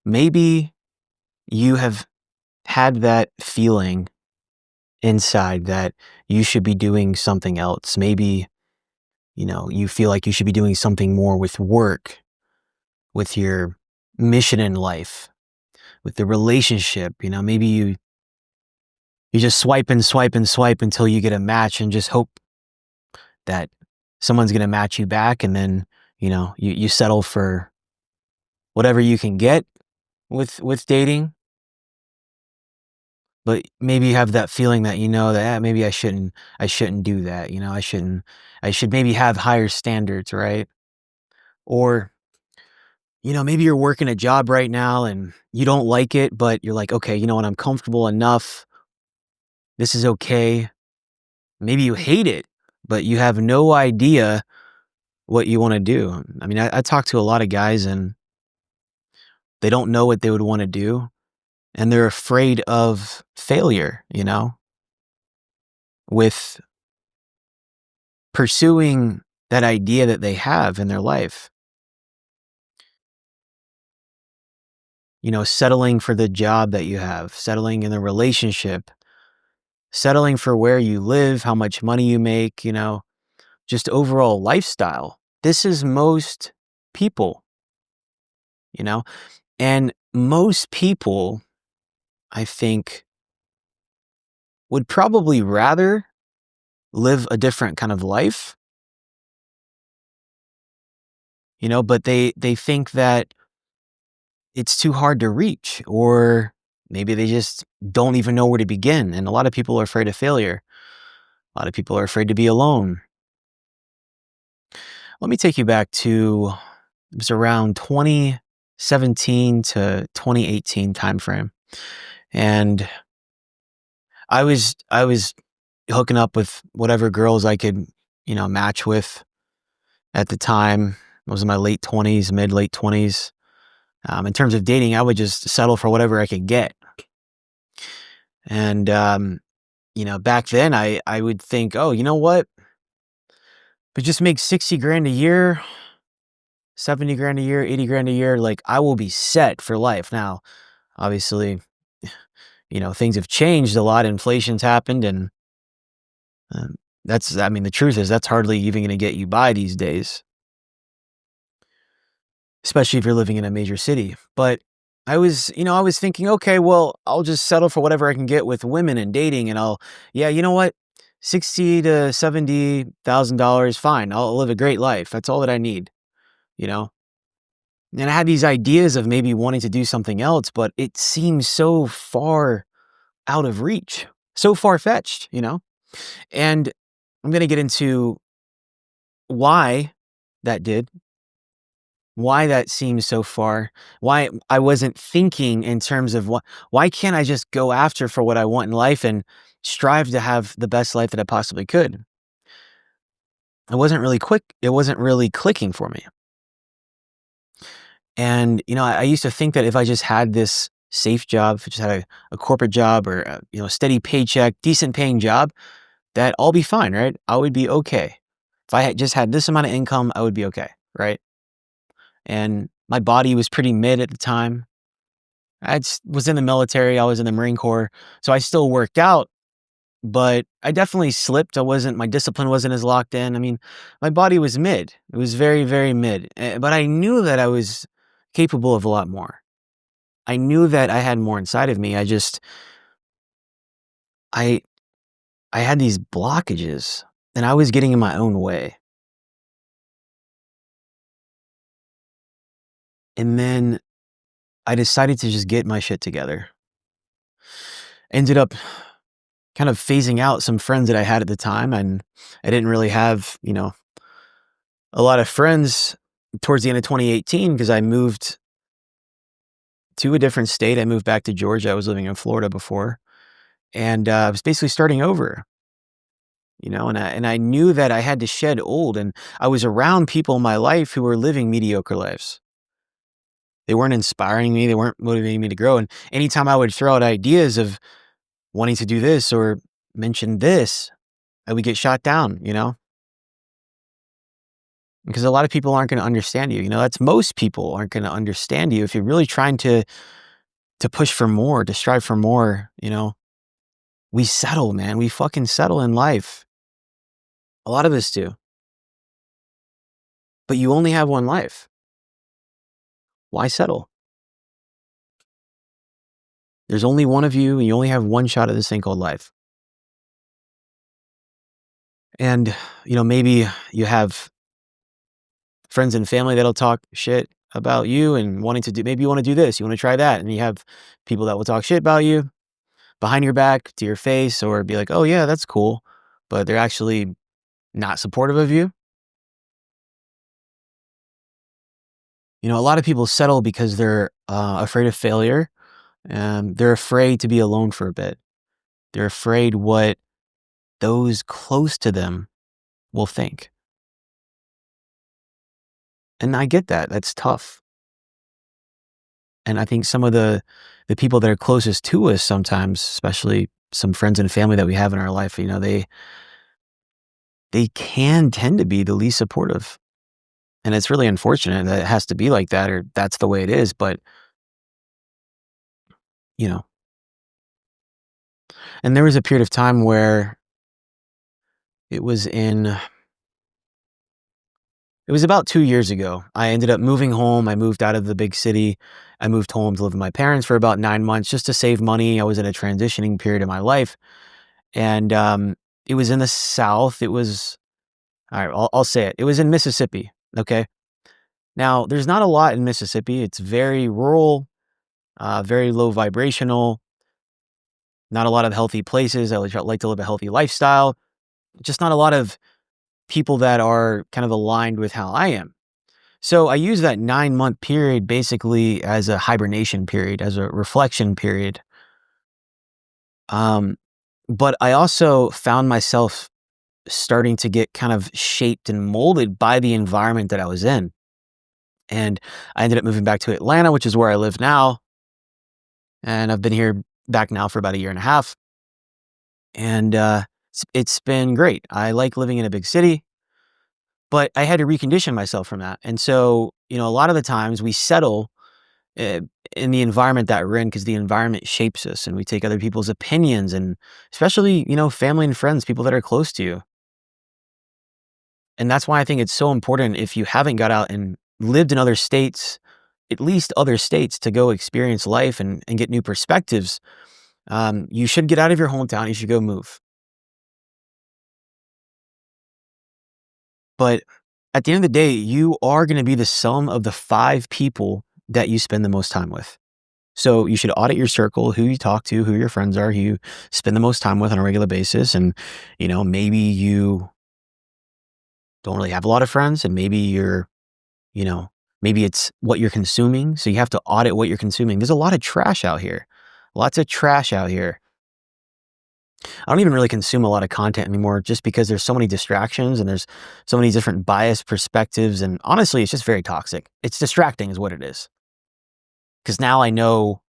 maybe you have had that feeling inside that you should be doing something else. Maybe, you feel like you should be doing something more with work, with your mission in life, with the relationship. Maybe you just swipe and swipe and swipe until you get a match and just hope that someone's going to match you back. And then, you settle for whatever you can get with dating. But maybe you have that feeling that that maybe I shouldn't do that. I should maybe have higher standards, right? Or, maybe you're working a job right now and you don't like it, but you're like, okay, you know what, I'm comfortable enough. This is okay. Maybe you hate it, but you have no idea what you want to do. I mean, I talk to a lot of guys and they don't know what they would want to do, and they're afraid of failure, with pursuing that idea that they have in their life. Settling for the job that you have, settling in the relationship, settling for where you live, how much money you make, just overall lifestyle. This is most people, you know, and most people, I think, would probably rather live a different kind of life, but they think that it's too hard to reach, or maybe they just don't even know where to begin. And a lot of people are afraid of failure. A lot of people are afraid to be alone. Let me take you back to, it was around 2017 to 2018 timeframe. And I was hooking up with whatever girls I could, match with at the time. I was in my late 20s, mid late 20s. In terms of dating, I would just settle for whatever I could get. And back then I would think, oh, you know what? But just make 60 grand a year, 70 grand a year, 80 grand a year, like I will be set for life. Now, obviously, things have changed a lot. Inflation's happened, and I mean, the truth is that's hardly even going to get you by these days, especially if you're living in a major city. But I was thinking, okay, well, I'll just settle for whatever I can get with women and dating, and yeah, you know what, 60 to $70,000, fine. I'll live a great life. That's all that I need, you know. And I had these ideas of maybe wanting to do something else, but it seems so far out of reach, so far fetched, And I'm going to get into why that did, why that seems so far, why I wasn't thinking in terms of why can't I just go after for what I want in life and strive to have the best life that I possibly could? It wasn't really clicking for me. And, I used to think that if I just had this safe job, if I just had a corporate job or a steady paycheck, decent paying job, that I'll be fine, right? I would be okay. If I had just had this amount of income, I would be okay, right? And my body was pretty mid at the time. Was in the military. I was in the Marine Corps. So I still worked out, but I definitely slipped. My discipline wasn't as locked in. I mean, my body was mid. It was very, very mid. But I knew that I was capable of a lot more. I knew that I had more inside of me. I I had these blockages and I was getting in my own way. And then I decided to just get my shit together. Ended up kind of phasing out some friends that I had at the time, and I didn't really have, a lot of friends towards the end of 2018 because I moved to a different state. I moved back to Georgia. I was living in Florida before, and I was basically starting over. And I knew that I had to shed old, and I was around people in my life who were living mediocre lives. They weren't inspiring me. They weren't motivating me to grow. And anytime I would throw out ideas of wanting to do this or mention this, I would get shot down, because a lot of people aren't gonna understand you, that's most people aren't gonna understand you if you're really trying to push for more, to strive for more. We settle, man, we fucking settle in life. A lot of us do, but you only have one life. Why settle? There's only one of you, and you only have one shot at this thing called life. And, maybe you have friends and family that'll talk shit about you and wanting to do, maybe you wanna do this, you wanna try that, and you have people that will talk shit about you behind your back, to your face, or be like, "Oh, yeah, that's cool," but they're actually not supportive of you. A lot of people settle because they're, afraid of failure, and they're afraid to be alone for a bit. They're afraid what those close to them will think, and I get that, that's tough. And I think some of the people that are closest to us sometimes, especially some friends and family that we have in our life, they can tend to be the least supportive. And it's really unfortunate that it has to be like that or that's the way it is. But, you know, and there was a period of time where it was in, it was about 2 years ago. I ended up moving home. I moved out of the big city. I moved home to live with my parents for about 9 months just to save money. I was in a transitioning period in my life. And it was in the South. It was, all right, I'll say it. It was in Mississippi. Okay. Now, there's not a lot in Mississippi. It's very rural, very low vibrational, not a lot of healthy places. Like to live a healthy lifestyle. Just not a lot of people that are kind of aligned with how I am. So I use that 9-month period basically as a hibernation period, as a reflection period. Um, but I also found myself starting to get kind of shaped and molded by the environment that I was in. And I ended up moving back to Atlanta, which is where I live now. And I've been here back now for about a year and a half. And it's been great. I like living in a big city, but I had to recondition myself from that. And so, a lot of the times we settle uh, in the environment that we're in because the environment shapes us and we take other people's opinions and especially, family and friends, people that are close to you. And that's why I think it's so important if you haven't got out and lived in other states, at least other states, to go experience life and get new perspectives. You should get out of your hometown. You should go move. But at the end of the day, you are going to be the sum of the 5 people that you spend the most time with. So you should audit your circle, who you talk to, who your friends are, who you spend the most time with on a regular basis. And, maybe you don't really have a lot of friends and maybe you know, maybe it's what you're consuming. So you have to audit what you're consuming. There's a lot of trash out here. Lots of trash out here. I don't even really consume a lot of content anymore just because there's so many distractions and there's so many different biased perspectives. And honestly, it's just very toxic. It's distracting, is what it is. Because now I know,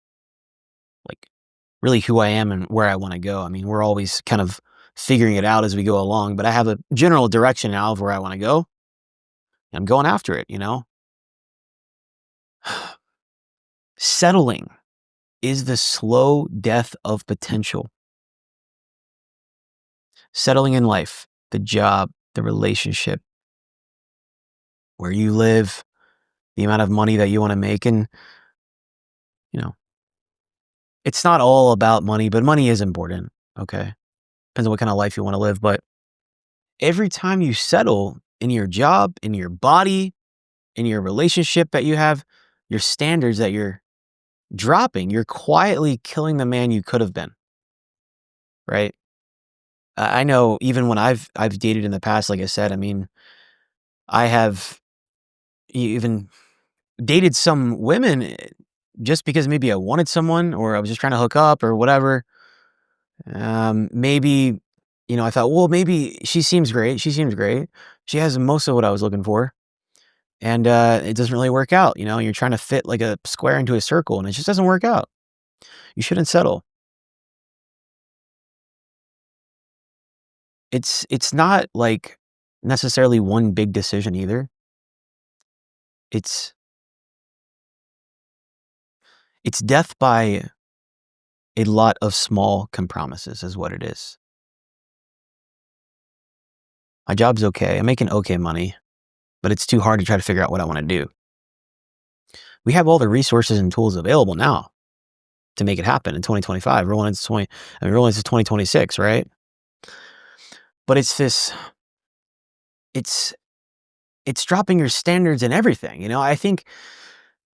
like, really who I am and where I want to go. I mean, we're always kind of figuring it out as we go along, but I have a general direction now of where I want to go. And I'm going after it. Settling is the slow death of potential. Settling in life, the job, the relationship, where you live, the amount of money that you want to make. And, you know, it's not all about money, but money is important. Okay. Depends on what kind of life you want to live. But every time you settle in your job, in your body, in your relationship that you have, your standards that you're dropping, you're quietly killing the man you could have been. Right. I know even when I've dated in the past, like I said, I mean, I have even dated some women just because maybe I wanted someone or I was just trying to hook up or whatever. Maybe, I thought, well, maybe she seems great. She seems great. She has most of what I was looking for. And it doesn't really work out. You're trying to fit like a square into a circle and it just doesn't work out. You shouldn't settle. It's not like necessarily one big decision either. It's it's death by a lot of small compromises is what it is. My job's okay. I'm making okay money, but it's too hard to try to figure out what I want to do. We have all the resources and tools available now to make it happen in 2025. Rolling into 2026, right? But it's it's dropping your standards and everything. I think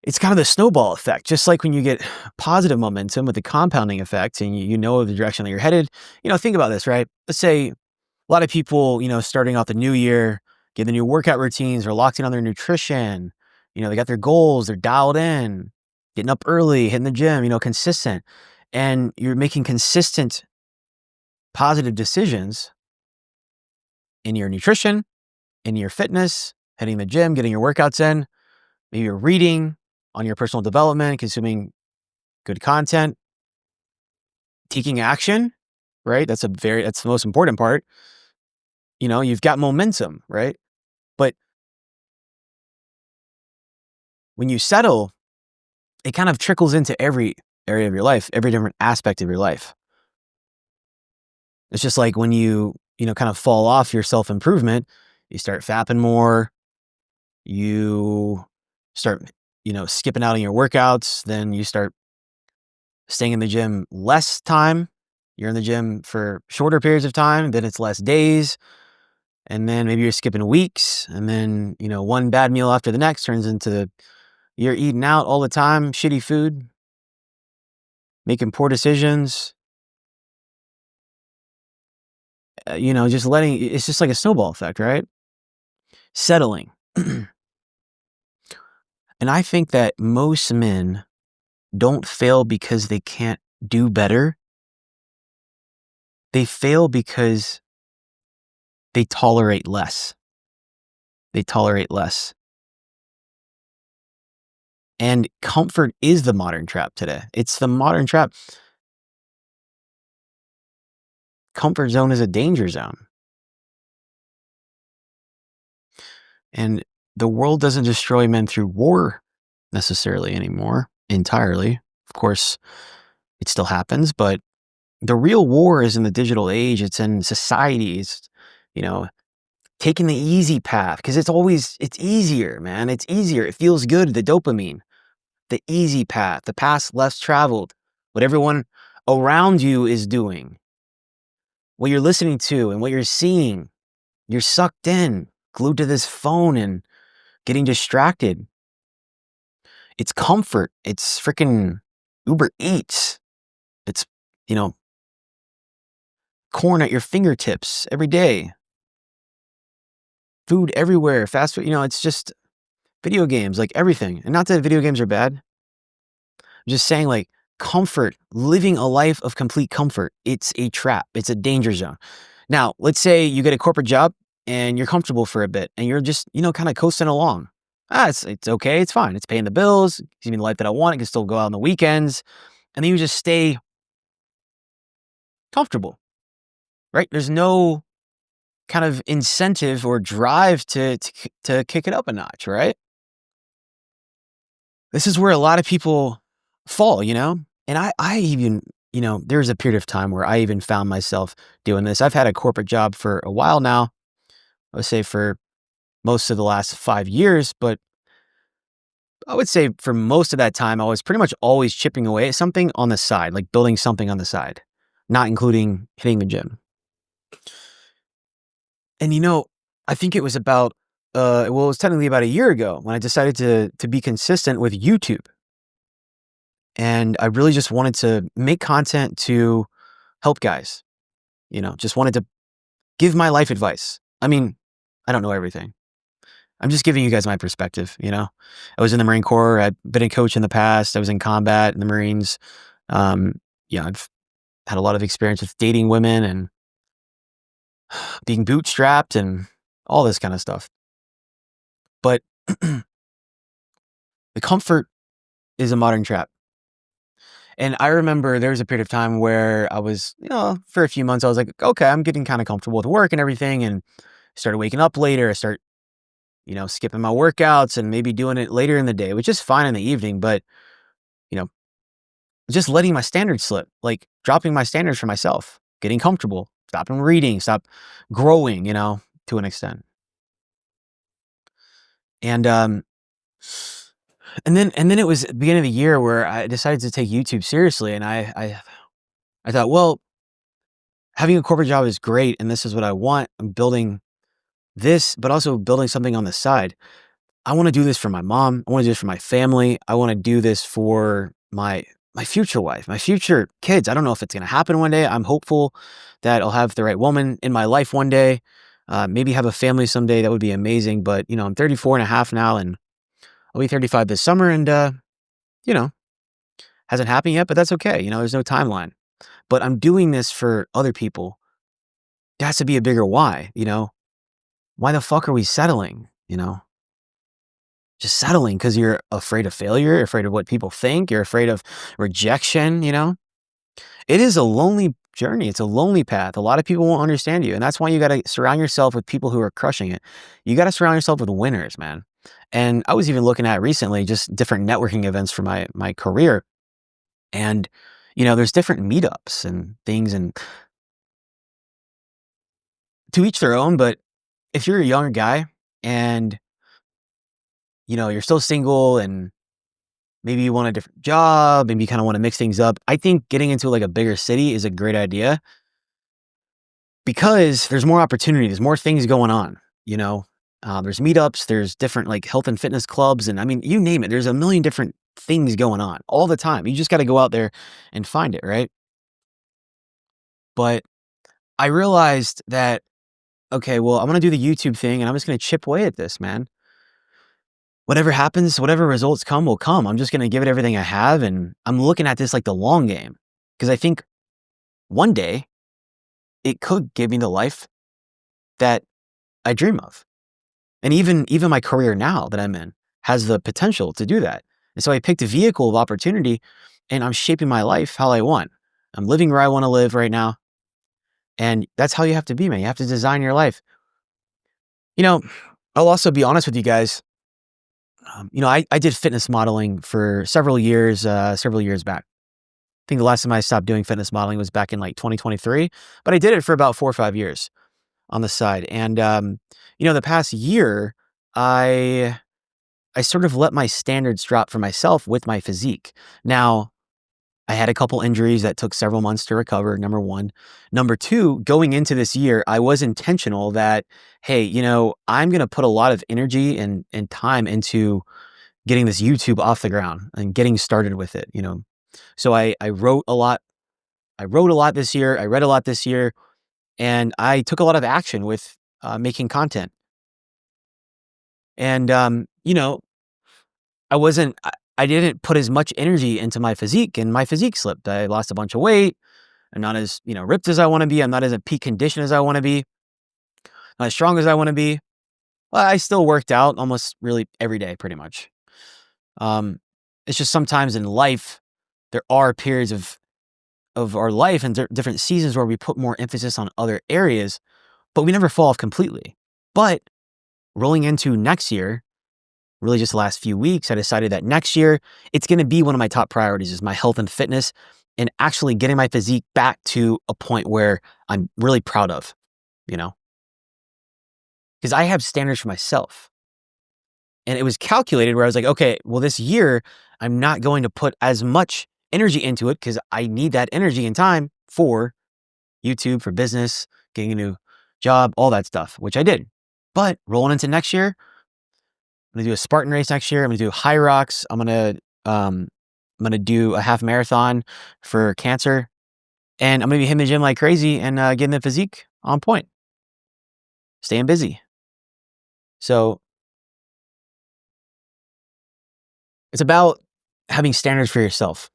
it's kind of the snowball effect. Just like when you get positive momentum with the compounding effect and you know the direction that you're headed. Think about this, right? Let's say a lot of people, starting out the new year, get the new workout routines, are locked in on their nutrition. They got their goals, they're dialed in, getting up early, hitting the gym, consistent. And you're making consistent positive decisions in your nutrition, in your fitness, hitting the gym, getting your workouts in. Maybe you're reading on your personal development, consuming good content, taking action, right? That's the most important part. You've got momentum, right? But when you settle, it kind of trickles into every area of your life, every different aspect of your life. It's just like when you kind of fall off your self-improvement, you start fapping more, you start, skipping out on your workouts, then you start staying in the gym less time. You're in the gym for shorter periods of time, then it's less days. And then maybe you're skipping weeks. And then, one bad meal after the next turns into you're eating out all the time, shitty food, making poor decisions, just it's just like a snowball effect, right? Settling. And I think that most men don't fail because they can't do better. They fail because they tolerate less. They tolerate less. And comfort is the modern trap today. It's the modern trap. Comfort zone is a danger zone. And the world doesn't destroy men through war necessarily anymore, entirely. Of course, it still happens, but the real war is in the digital age. It's in society. It's, you know, taking the easy path because it's easier, man. It's easier. It feels good. The dopamine, the easy path, the path less traveled, what everyone around you is doing, what you're listening to and what you're seeing. You're sucked in, glued to this phone and getting distracted. It's comfort. It's freaking Uber Eats. It's, you know, corn at your fingertips every day. Food everywhere, fast food, it's just video games, like everything. And not that video games are bad. I'm just saying, like, comfort, living a life of complete comfort. It's a trap. It's a danger zone. Now, let's say you get a corporate job and you're comfortable for a bit and you're just, kind of coasting along. It's okay. It's fine. It's paying the bills. Gives me the life that I want. I can still go out on the weekends. And then you just stay comfortable, right? There's no kind of incentive or drive to kick it up a notch, right? This is where a lot of people fall, And I even, there was a period of time where I even found myself doing this. I've had a corporate job for a while now. I would say for most of the last 5 years, but I would say for most of that time, I was pretty much always chipping away at something on the side, like building something on the side, not including hitting the gym. And I think it was about it was technically about a year ago when I decided to be consistent with YouTube. And I really just wanted to make content to help guys, just wanted to give my life advice. I mean, I don't know everything. I'm just giving you guys my perspective, I was in the Marine Corps. I've been a coach in the past. I was in combat in the Marines. Um, I've had a lot of experience with dating women and being bootstrapped and all this kind of stuff. But the comfort is a modern trap. And I remember there was a period of time where I was, for a few months, I was like, okay, I'm getting kind of comfortable with work and everything. And started waking up later. I start skipping my workouts and maybe doing it later in the day, which is fine in the evening, but, you know, just letting my standards slip, like dropping my standards for myself, getting comfortable, stopping reading, stop growing, to an extent. And and then it was the beginning of the year where I decided to take YouTube seriously, and I thought, well, having a corporate job is great, and this is what I want. I'm building this, but also building something on the side. I want to do this for my mom. I want to do this for my family. I want to do this for my future wife, my future kids. I don't know if it's going to happen one day. I'm hopeful that I'll have the right woman in my life one day. Maybe have a family someday. That would be amazing. But I'm 34 and a half now, and I'll be 35 this summer, and you know, hasn't happened yet, but that's okay. There's no timeline. But I'm doing this for other people. There has to be a bigger why. Why the fuck are we settling? Just settling because you're afraid of failure, afraid of what people think, you're afraid of rejection. It is a lonely journey. It's a lonely path. A lot of people won't understand you. And that's why you got to surround yourself with people who are crushing it. You got to surround yourself with winners, man. And I was even looking at recently just different networking events for my career. And, there's different meetups and things, and to each their own. But if you're a younger guy and, you're still single and maybe you want a different job, maybe you kind of want to mix things up, I think getting into like a bigger city is a great idea because there's more opportunity, there's more things going on, you know. There's meetups, there's different like health and fitness clubs, and I mean, you name it. There's a million different things going on all the time. You just got to go out there and find it, right? But I realized that okay, well, I'm gonna do the YouTube thing, and I'm just gonna chip away at this, man. Whatever happens, whatever results come will come. I'm just gonna give it everything I have, and I'm looking at this like the long game because I think one day it could give me the life that I dream of. And even my career now that I'm in has the potential to do that. And so I picked a vehicle of opportunity and I'm shaping my life how I want. I'm living where I want to live right now. And that's how you have to be, man. You have to design your life. You know, I'll also be honest with you guys. I did fitness modeling for several years back. I think the last time I stopped doing fitness modeling was back in like 2023, but I did it for about 4 or 5 years on the side. And, the past year, I I sort of let my standards drop for myself with my physique. Now, I had a couple injuries that took several months to recover, number one. Number two, going into this year, I was intentional that, hey, I'm going to put a lot of energy and time into getting this YouTube off the ground and getting started with it. So I wrote a lot. I wrote a lot this year. I read a lot this year, and I took a lot of action with making content. And I didn't put as much energy into my physique, and my physique slipped. I lost a bunch of weight. I'm not as, ripped as I want to be. I'm not as a peak condition as I want to be. Not as strong as I want to be. Well, I still worked out almost really every day, pretty much. Um, it's just sometimes in life, there are periods of our life and different seasons where we put more emphasis on other areas, but we never fall off completely. But rolling into next year, really just the last few weeks, I decided that next year, it's going to be one of my top priorities is my health and fitness and actually getting my physique back to a point where I'm really proud of, you know, because I have standards for myself. And it was calculated where I was like, okay, well, this year, I'm not going to put as much energy into it because I need that energy and time for YouTube, for business, getting a new job, all that stuff, which I did. But rolling into next year, I'm gonna do a Spartan race next year. I'm gonna do high rocks. I'm gonna do a half marathon for cancer, and I'm gonna be hitting the gym like crazy and getting the physique on point, staying busy. So it's about having standards for yourself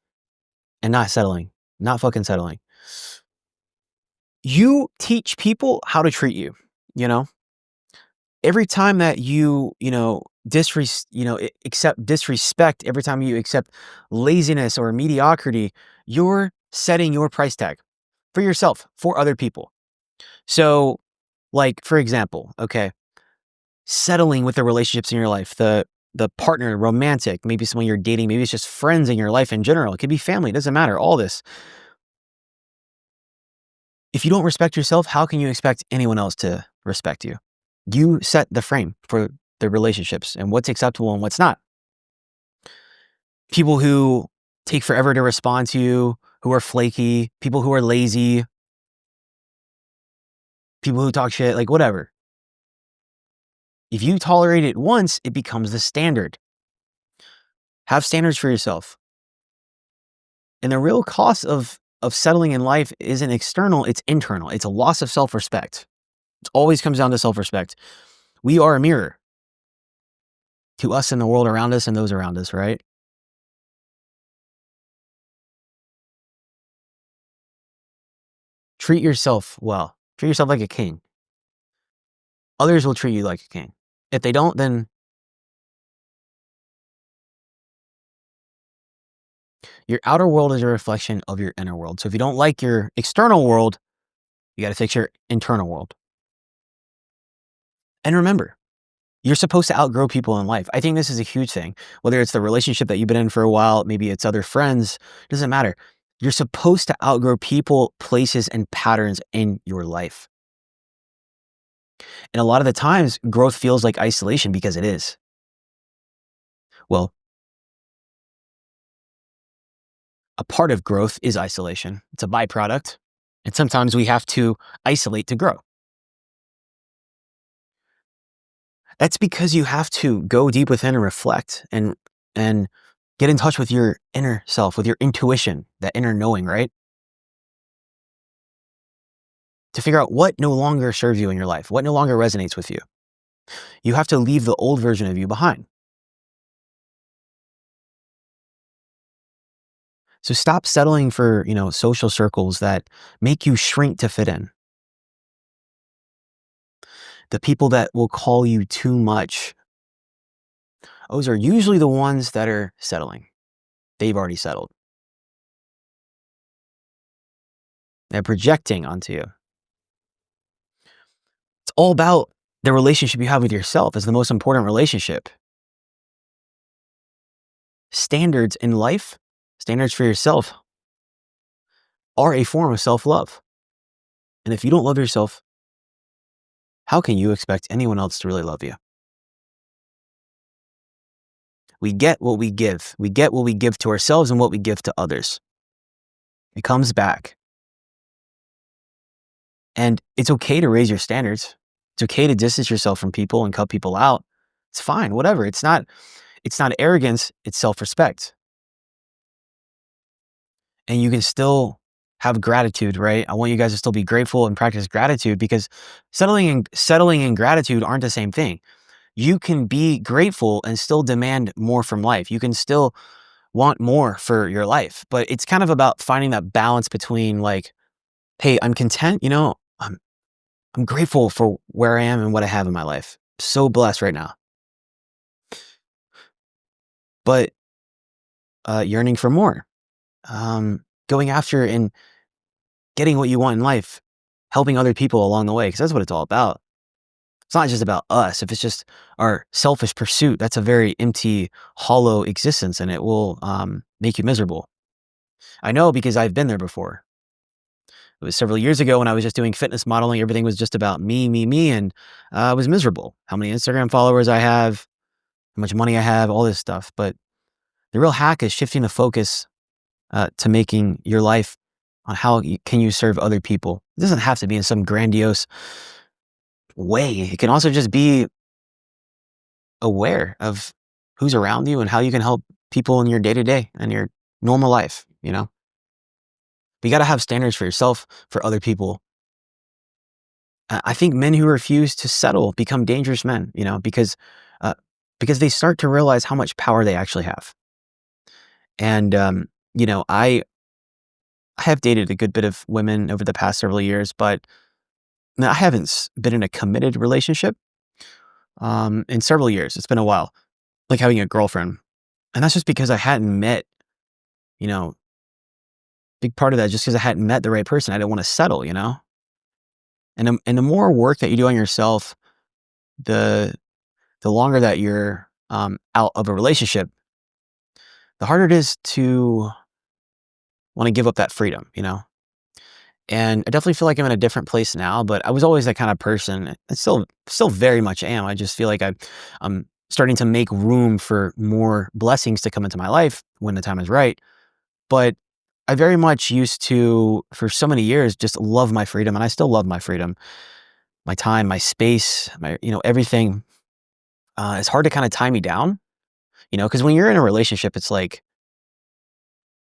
and not settling, not fucking settling. You teach people how to treat you. You know, every time that accept disrespect, every time you accept laziness or mediocrity, you're setting your price tag for yourself, for other people. So, like, for example, okay, settling with the relationships in your life, the partner, romantic, maybe someone you're dating, maybe it's just friends in your life in general. It could be family, it doesn't matter. All this. If you don't respect yourself, how can you expect anyone else to respect you? You set the frame for the relationships and what's acceptable and what's not. People who take forever to respond to you, who are flaky, people who are lazy, people who talk shit, like whatever. If you tolerate it once, it becomes the standard. Have standards for yourself. And the real cost of settling in life isn't external, it's internal. It's a loss of self-respect. It always comes down to self-respect. We are a mirror to us and the world around us and those around us, right? Treat yourself well. Treat yourself like a king. Others will treat you like a king. If they don't, then your outer world is a reflection of your inner world. So if you don't like your external world, you got to fix your internal world. And remember, you're supposed to outgrow people in life. I think this is a huge thing. Whether it's the relationship that you've been in for a while, maybe it's other friends, doesn't matter. You're supposed to outgrow people, places, and patterns in your life. And a lot of the times, growth feels like isolation because it is. Well, a part of growth is isolation. It's a byproduct. And sometimes we have to isolate to grow. That's because you have to go deep within and reflect and get in touch with your inner self, with your intuition, that inner knowing, right? To figure out what no longer serves you in your life, what no longer resonates with you. You have to leave the old version of you behind. So stop settling for, social circles that make you shrink to fit in. The people that will call you too much, those are usually the ones that are settling. They've already settled. They're projecting onto you. It's all about the relationship you have with yourself is the most important relationship. Standards in life, standards for yourself, are a form of self-love. And if you don't love yourself, how can you expect anyone else to really love you? We get what we give. We get what we give to ourselves and what we give to others. It comes back. And it's okay to raise your standards. It's okay to distance yourself from people and cut people out. It's fine, whatever. It's not arrogance, it's self-respect. And you can still have gratitude, right? I want you guys to still be grateful and practice gratitude because settling and gratitude aren't the same thing. You can be grateful and still demand more from life. You can still want more for your life, but it's kind of about finding that balance between like, hey, I'm content, I'm grateful for where I am and what I have in my life. So blessed right now. But yearning for more. Going after and getting what you want in life, helping other people along the way, because that's what it's all about. It's not just about us. If it's just our selfish pursuit, that's a very empty, hollow existence, and it will make you miserable. I know because I've been there before. It was several years ago when I was just doing fitness modeling. Everything was just about me, me, me, and I was miserable. How many Instagram followers I have, how much money I have, all this stuff. But the real hack is shifting the focus to making your life on how can you serve other people. It doesn't have to be in some grandiose way. It can also just be aware of who's around you and how you can help people in your day to day and your normal life. But you got to have standards for yourself, for other people. I think men who refuse to settle become dangerous men, uh, because they start to realize how much power they actually have. And, I have dated a good bit of women over the past several years, but no, I haven't been in a committed relationship in several years. It's been a while, like having a girlfriend. And that's just because I hadn't met, you know, big part of that, just because I hadn't met the right person. I didn't want to settle. And the more work that you do on yourself, the the longer that you're out of a relationship, the harder it is to want to give up that freedom, you know? And I definitely feel like I'm in a different place now, but I was always that kind of person. I still very much am. I just feel like I'm starting to make room for more blessings to come into my life when the time is right. But I very much used to, for so many years, just love my freedom, and I still love my freedom, my time, my space, my everything. It's hard to kind of tie me down, because when you're in a relationship, it's like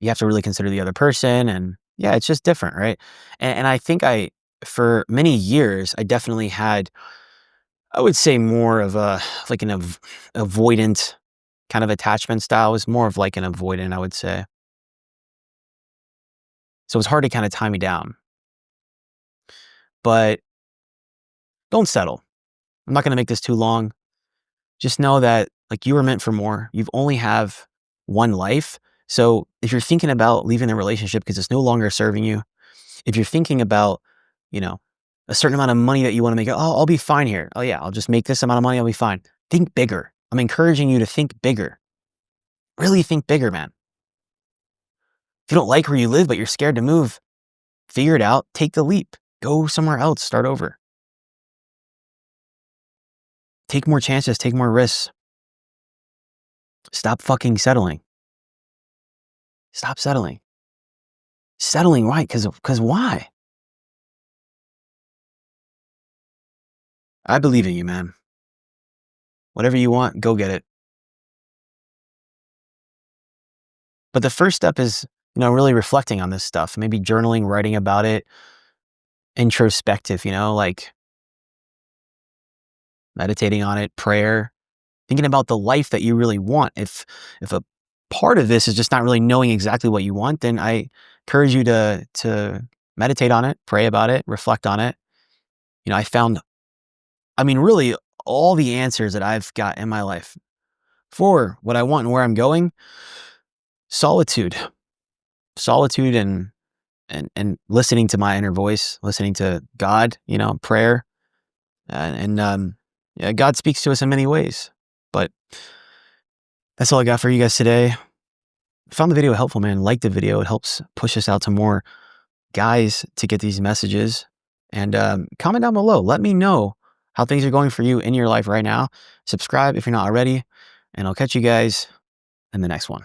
you have to really consider the other person, and yeah, it's just different, right? And I think for many years, I definitely had, I would say, more of a like an avoidant kind of attachment style. It was more of like an avoidant, I would say. So it's hard to kind of tie me down, but don't settle. I'm not going to make this too long. Just know that like you were meant for more. You've only have one life. So if you're thinking about leaving the relationship because it's no longer serving you, if you're thinking about, you know, a certain amount of money that you want to make, oh, I'll be fine here. Oh yeah, I'll just make this amount of money. I'll be fine. Think bigger. I'm encouraging you to think bigger. Really think bigger, man. If you don't like where you live, but you're scared to move, figure it out. Take the leap. Go somewhere else. Start over. Take more chances. Take more risks. Stop fucking settling. Stop settling. Settling, why? Because why? I believe in you, man. Whatever you want, go get it. But the first step is, really reflecting on this stuff, maybe journaling, writing about it, introspective, like meditating on it, prayer, thinking about the life that you really want. If a part of this is just not really knowing exactly what you want, then I encourage you to meditate on it, pray about it, reflect on it. I found, really all the answers that I've got in my life for what I want and where I'm going, solitude, solitude and listening to my inner voice, listening to God, prayer. Yeah, God speaks to us in many ways. But that's all I got for you guys today. Found the video helpful, man. Like the video. It helps push us out to more guys to get these messages. And comment down below. Let me know how things are going for you in your life right now. Subscribe if you're not already. And I'll catch you guys in the next one.